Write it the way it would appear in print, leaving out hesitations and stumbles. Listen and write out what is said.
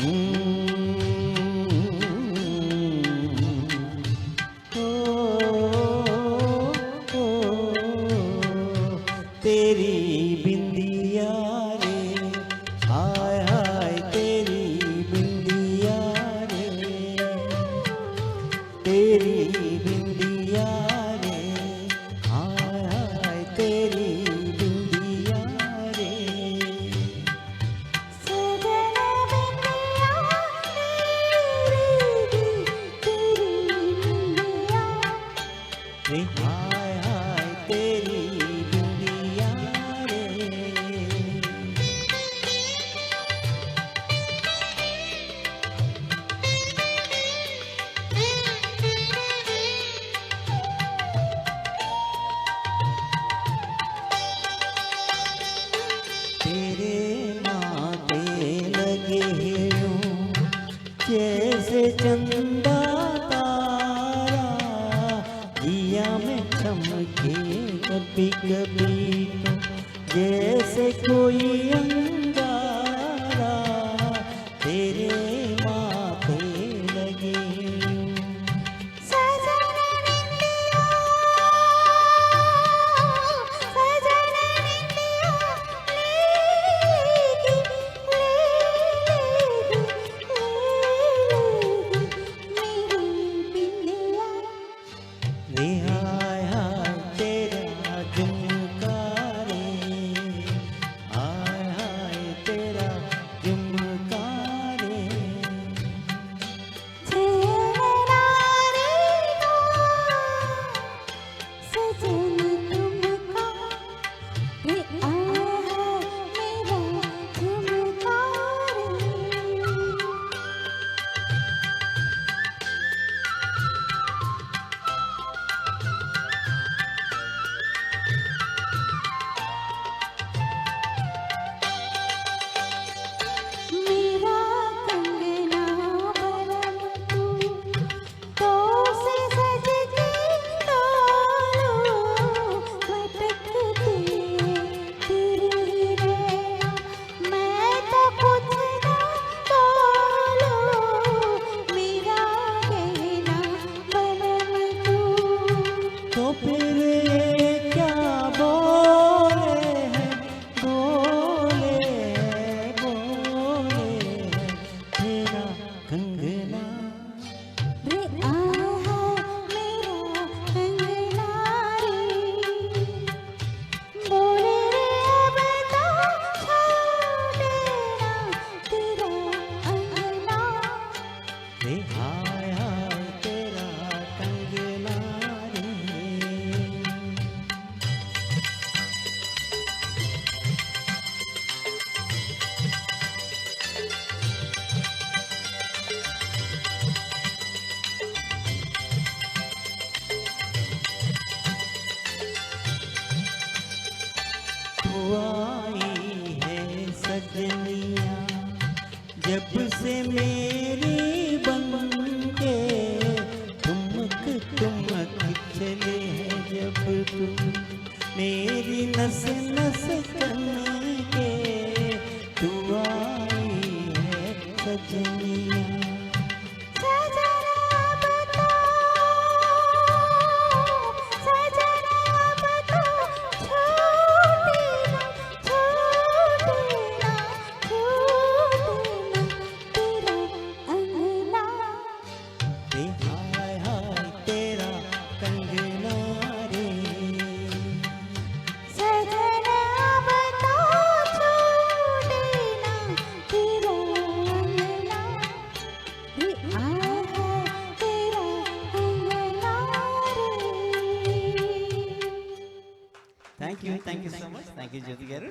ओ, ओ, तेरी बिंदिया रे, हाय हाय तेरी बिंदिया रे, तेरी बिंदिया रे, हाय हाय तेरी बिंदिया रे। रे हाय हाय तेरी बिंदिया रे। तेरे माथे लगे यूं जैसे चंदा तारा, दिया में चमके कभी कभी तो जैसे कोई अंगारा। तेरे माथे लगे यूं रे हाय हाय तेरा झुमका रे, हाय हाय तेरा झुमका रे। तो फिर ये क्या बोले हैं, बोले हैं, बोले हैं, तेरा कंगना रे, हाय हाय तेरा कंगना रे। तू आई है सजनिया जब से मेरी बन के, ठुमक ठुमक चले हैं जब तुम मेरी नस नस तन के। तू आई है सजनिया रे, हाय हाय तेरा कंगना रे। Thank you so much. Thank you, Jyoti garu.